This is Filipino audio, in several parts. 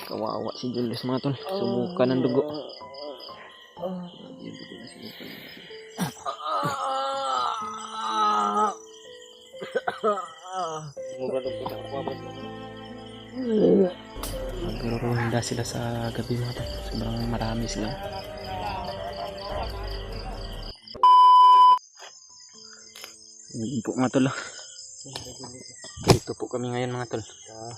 Kawawa si Julius mga tol. Sumuka ng dugo. Yung dugo na sinuka ng dugo. Magro-ronda sila sa gabi mga tol. Sobrang marami sila. Yun po mga tol. Dito po kami ngayon mga tol. Sa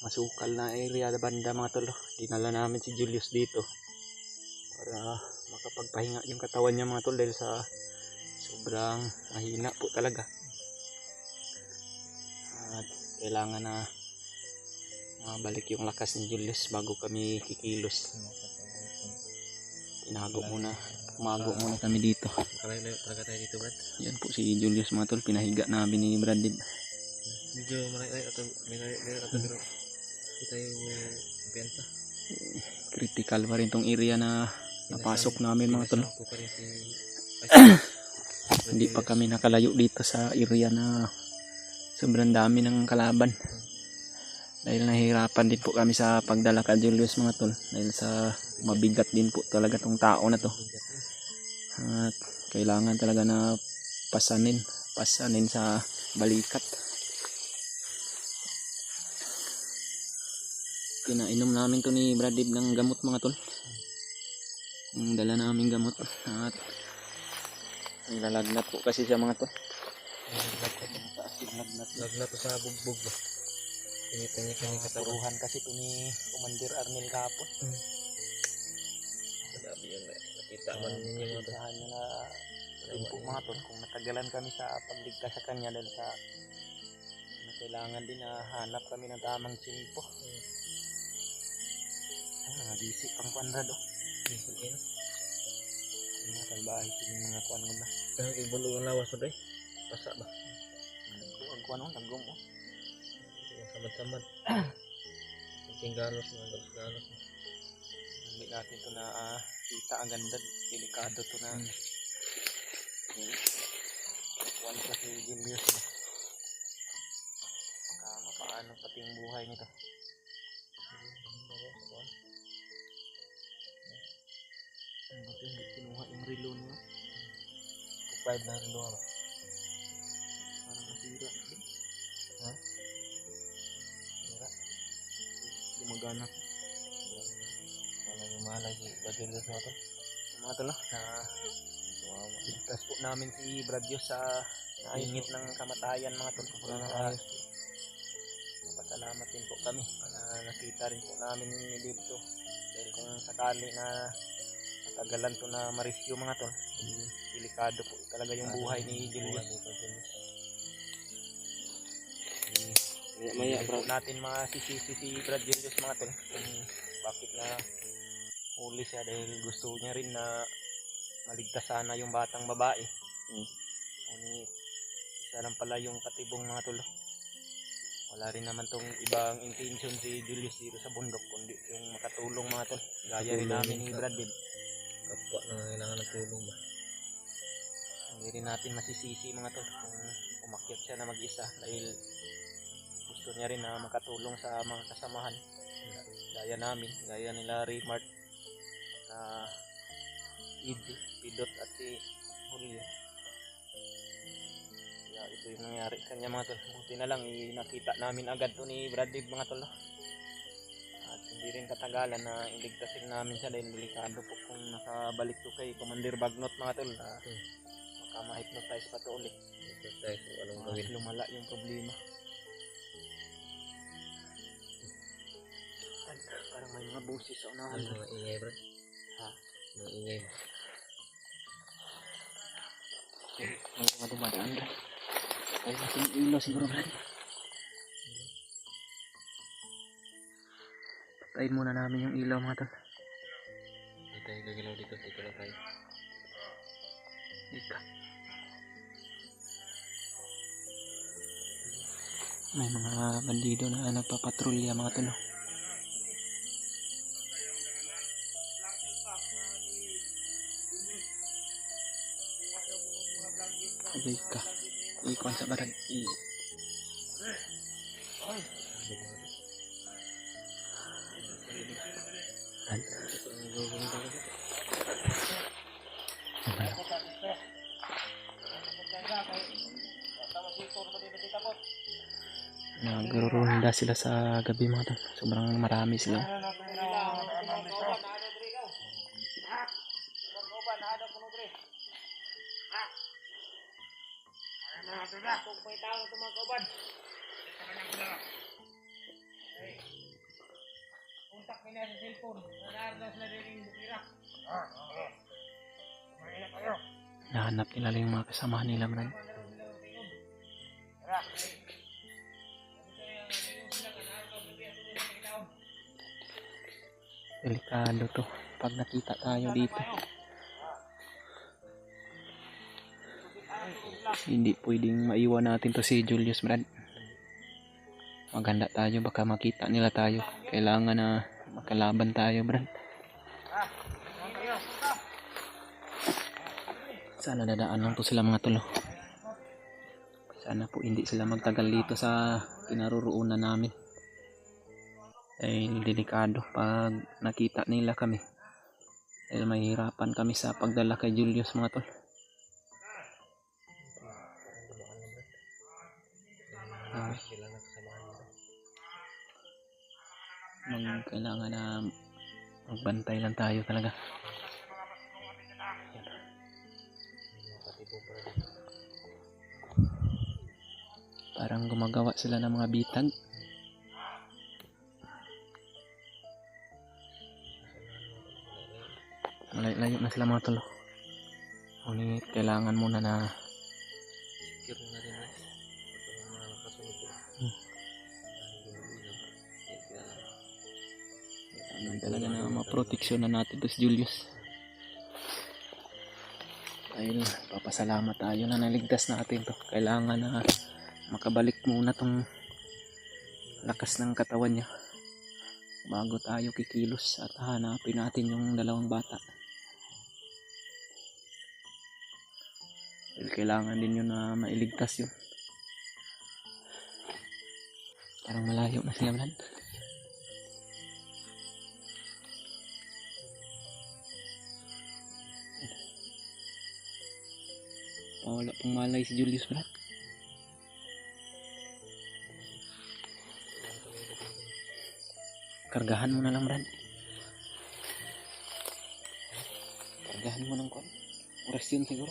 masukal na area na banda mga tol. Dinala namin si Julius dito para makapagpahinga yung katawan niya mga tol, dahil sa sobrang mahina po talaga. At kailangan na mabalik yung lakas ni Julius bago kami kikilos. Tinago muna, umago muna kami dito. Talaga tayo dito, Brad. Yan po si Julius mga tol, pinahiga namin ni Brandon. Medyo malay atau pero kita yung benta. Critical pa rin tong area na napasok namin mga tol. Hindi pa kami nakalayo dito sa area na sobrang dami ng kalaban. Dahil nahihirapan din po kami sa pagdala kay Julius mga tol. Dahil sa mabigat din po talaga tong tao na to. At kailangan talaga na pasanin sa balikat. Pinainom namin to ni Brad Dib ng gamot mga tol. Ang dala namin gamot. At nilalagnat po kasi siya mga tol. Lagnat to sa bugbog ba? Tinitanya kami Katuruhan kasi ito ni Commander Arnel kapon. Sabi yung nakita man ninyo mga tol. Niya na rin po mga tol. Kung natagalan kami sa pagligtas sa kanya dahil sa kailangan din na hanap kami ng tamang simpo. Disip pang kwanrad o. Disip yun. Mga salbahe yung mga kwan ko na. Ibulong ang lawas mo doy. Pasa ba? Ang kwan o, nagom o. Samad-samad. Tinggalos mga galos. Hindi natin ito na kita ang ganda. Delikado ito na. Kwan sa si Julius na. Mapaano pati yung buhay nito. Hindi kinuha yung relo niyo. 5 na relo ba? Parang nasira. Ha? Nasira. Gumagana. Walang malay si Bradius mo to. Mga tol na ligtas po namin si Bradius sa naingit ng kamatayan mga tol. Napasalamat din po kami na nakita rin po namin dito. Dahil kung sakali na tagalan to na marescue mga tol, delikado po talaga yung buhay ni Julius. Maya po natin masisisi si Brad Julius mga tol kung bakit na huli siya, dahil gusto niya rin na maligtas sana yung batang babae. Ngunit isa lang pala yung patibong mga tol. Wala rin naman tong ibang intention si Julius dito sa bundok, kundi yung makatulong mga tol. Gaya rin namin ni Brad Dib. Kapwa na kailangan ng tulong ba? Hindi rin natin masisisi mga tol kung umakyat siya na mag-isa, dahil gusto niya rin na makatulong sa mga kasamahan. Gaya namin, gaya nila Raymart, na Pidot at si Julio. Kaya ito yung nangyari sa kanya mga tol. Buti na lang nakita namin agad to ni Brad Dib mga tol. At hindi rin katagalan na iligtasin namin siya, dahil delikado po kung nakabalik to kay Commander Bagnot mga tol. Baka ma-hypnotize pa to ulit. Hypnotize o anong gawin. Lumala yung problema. Parang may mga busis sa unahan. Ano mga ingay, Brad? Ha? Mga ingay ba? May mga dumadaan lang. Ay, natin ilaw siguro, Brad. Patayin muna namin yung ilaw mga tol. Hindi tayo gagalaw dito. Dito lang tayo. Ika. May mga bandido na nagpapatrolya mga tol. Ika. ikon sa barag. Nagrurunda sila sa gabi mga tol. Sobrang marami sila. Nahanap nila lang yung mga kasamahan nila man. Delikado to pag nakita tayo dito. Hindi pwedeng maiwan natin to si Julius, Brad. Maganda tayo, baka makita nila tayo. Kailangan na makalaban tayo, Brad. Sana dadaan lang to sila mga tulo. Sana po hindi sila magtagal dito sa kinaroroonan namin. Dahil delikado pag nakita nila kami. Dahil mahirapan kami sa pagdala kay Julius mga tol. Kailangan na magbantay lang tayo talaga. Parang gumagawa sila ng mga bitag. Layo na sila mga tol. Ngunit kailangan muna na Secure na rin na. Pag mga nakasunod ko. talaga na maproteksyon na natin to si Julius. Dahil papasalamat tayo na naligtas natin to. Kailangan na makabalik muna tong lakas ng katawan niya bago tayo kikilos at hanapin natin yung dalawang bata. Dahil kailangan din yun na mailigtas yun. Parang malayo na sila, Brad. Wala pang malay si Julius, Brad. Kargahan mo na lang, Brad. Kargahan mo ng kwan. Oras yun siguro.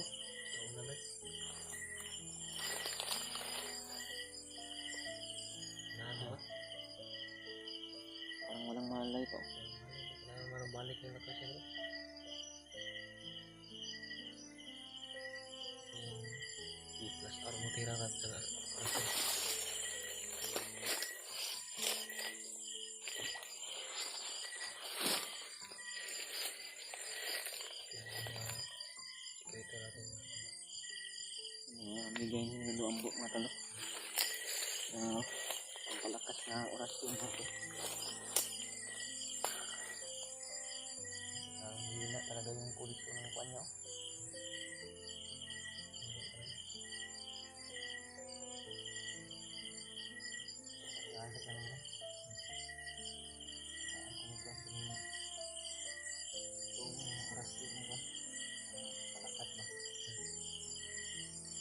Parang walang malay pa. Kailangan balik yung lakas yun. Plus armo tirakan sa security natin. Bigay niyo ng luambo mga talo. Palakas na oras yun natin. Hindi na talaga yung pulis ko ng kanya.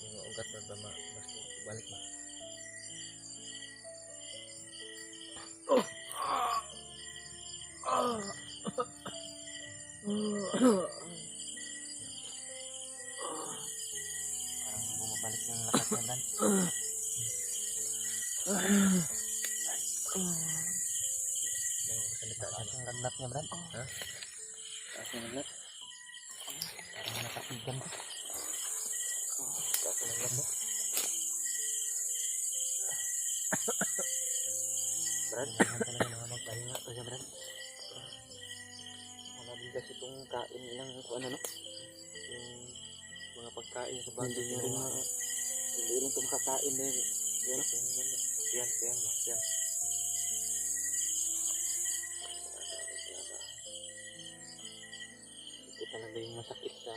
Yung ugat ba basta balik ba? Parang bumabalik yung lakas niya, Brad. Yung salita siya. Ang lagnat niya, Brad. Ha? Kasi naglap. Parang nakapigan ko. Kasi lang mo. Brad, kailangan talaga na magpahinga to siya, Brad. Mabigas itong kain nilang kung ano, no? Yung mga pagkain sa banda niya rin mga hindi rin itong kakain din. Yan, no? Yan. Ito talaga yung masakit sa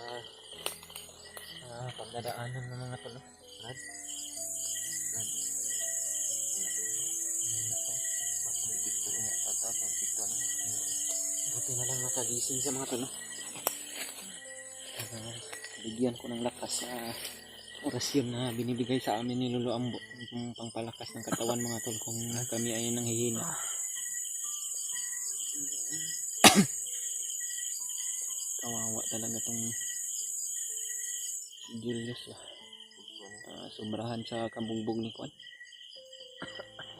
pagdadaanan ng mga to, no? Brad. Buti na lang nakagising sa mga tol. Bigyan ko ng lakas sa orasyon na binibigay sa amin ni Lolo Ambo. Yung pangpalakas ng katawan mga tol kung kami ay nanghihina. Kawawa talaga tong si Julius. Sobrahan sa kabugbog ni Kwan.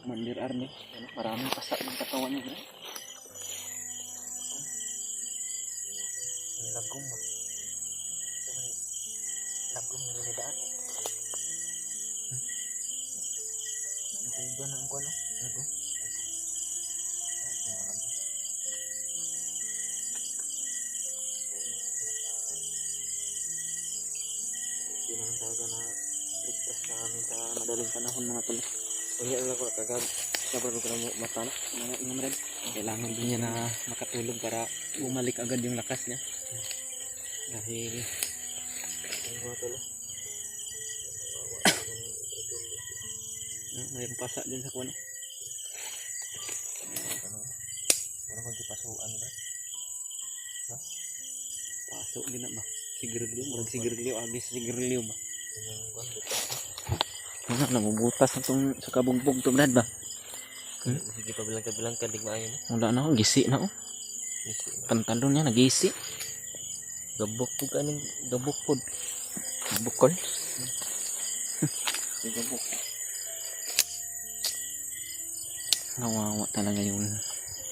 Commander Arne. Maraming pasak ng katawan niya. Lagom ba? Lagom na nilidaan. Ang uga na ang ano? Lagom. Yun ang talaga na ligtas na amin sa madaling panahon mga tol. Kaya lang ko kagab. Sabar ko lang mata na. Mga inom rin. Kailangan din niya na makatulog para bumalik agad yung lakas niya. Dahil Mga tol. mayroong pasa din sa kuwan. Ano magipasuan ba? Pasok din na ba? Sigarilyo. Murag sigarilyo. Agis sigarilyo ba? Yung kwan dito. Ano, nabubutas na itong sa kabugbog to Brad ba? Sige pa bilang ka dig maayo ni. Wala na ako. Gisi na ako. Pantalon niya nagisi. Gabok po kaning gabok pod. Bukol. Gabok. Nawawa talaga yung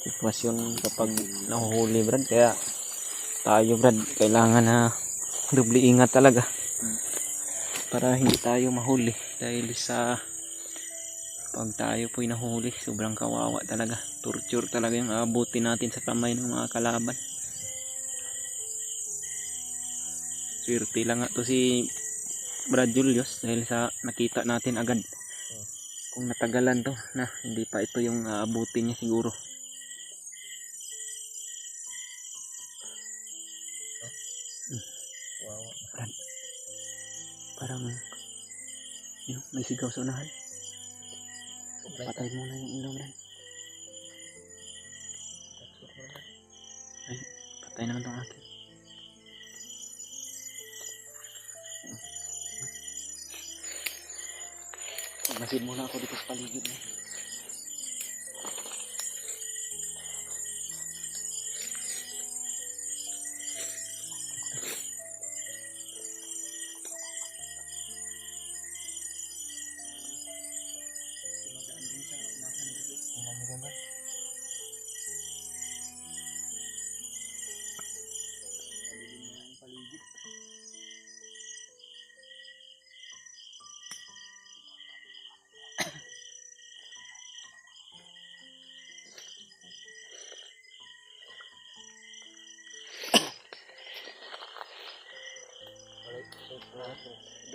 sitwasyon kapag nahuhuli Brad. Kaya tayo Brad kailangan na doble ingat talaga para hindi tayo mahuli dahil sa pag tayo po'y nahuli sobrang kawawa talaga, torture talaga yung aabutin natin sa kamay ng mga kalaban. Swerte lang nga to si Brad Julius dahil sa nakita natin agad. Kung natagalan to na hindi pa ito yung aabutin niya siguro. Wow. Parang yun, may sigaw sa unahan. Patay muna yung ilaw Brad. Ay, patay naman tong akin. Masid muna ako dito sa paligid na.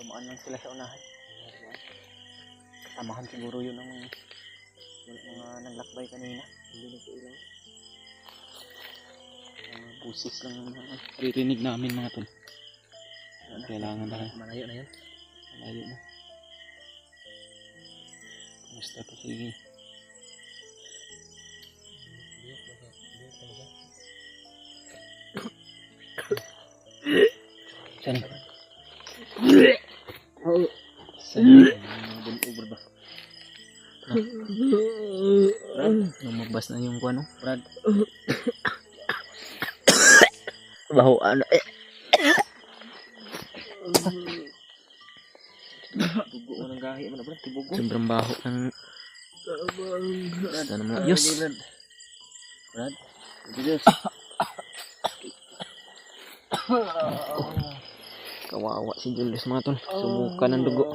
Dumaan lang sila sa unahan. Kasamahan siguro yun ng mga naglakbay kanina. Hindi na po ilang. Busis lang yung ririnig namin mga tol. Kailangan na. Malayo na yan. Malayo na. Kumusta to sige? Saan? Over ba? Lumabas na yung kuano, Brad. Bahuan eh. Dugo mo ng gahi mo na Brad, tibugo. Sobrang baho ng Brad, ano mo? Yus. Brad. Diyos. Kawawa si Julius mga tol. Subukan ng dugo.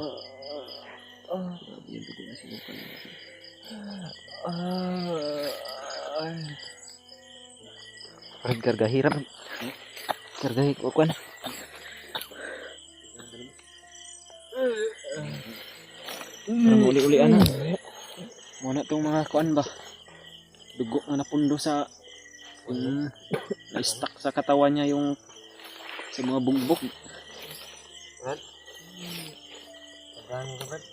Yung dugo na subukan. Brad, karga hirap. Karga hikuan. Uli-uli ano. Muna itong mga kuan ba. Dugo na napundo sa na-stuck sa katawan niya yung sa mga bugbog. Brad? Pagano ka Brad?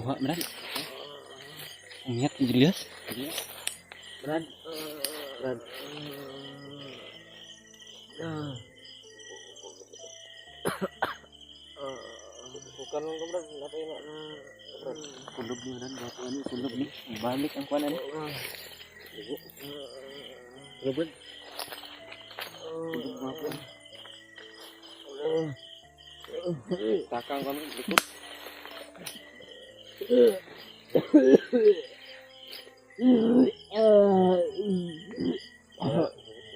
Kuha, Brad. Umiyak si Julius. Brad. Brad. Bukan lang ka, Brad. Napay na. Brad. Kulog ni Brad. Bato ano, kulog ni. Balik ang kuha na ni. Ano, Brad? Kulog mga kuha. Takang kami. Likod.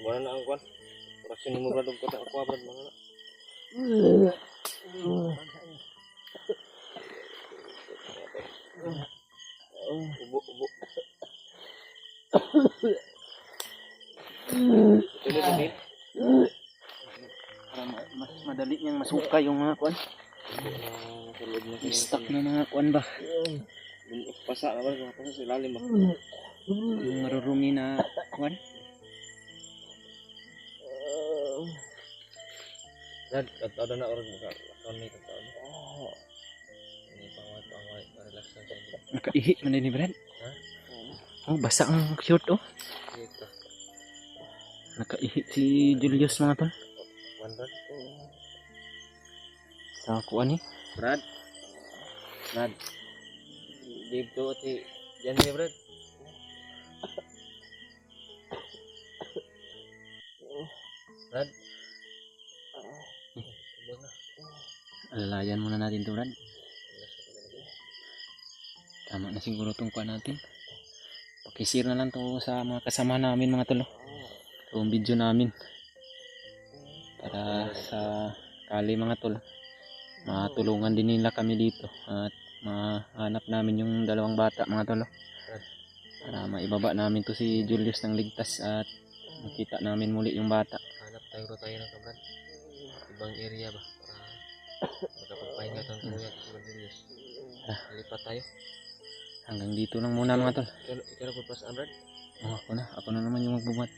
Wala na ang kwan. Rasyon mo, Brad. Huwag ko na ako, Brad. Mga na. Ubo, ubo. Tuloy, tuloy. Para mas madali niyang masuka yung mga kuan. Tulog na kayo. Stuck na mga kuan ba? Pasa na ba? Pasa sa ilalim ba? Yung marurumi na kuan. Brad, tao na oras mo ka. Lakon na itong tao. Ini pangaway, pa-relax lang sa inyo. Nakaihi man din ni Brad. Ha? Oh, basa ang shirt oh. Dito. Nakaihi si Julius mga tol. One, Brad. Sa kuan ni. Brad. Brad. Dito ati. Diyan niya, Brad. Brad. Tubag na. Alalayan muna natin to Brad. Tama na siguro itong kuan natin. Pakishare na lang to sa mga kasama namin mga tol. Itong video namin. Para sa kali mga tol. Matulungan din nila kami dito. At mahanap namin yung dalawang bata mga tol. Para maibaba namin to si Julius ng ligtas at makita namin muli yung bata. Hanap tayo ng Brad. Ibang area ba? Para magkapagpahinga ng tuluyan sa Julius. Lipat tayo. Hanggang dito lang muna mga tol. Ikaw na po pas, Brad. Oh, ako na naman yung magbubuhat.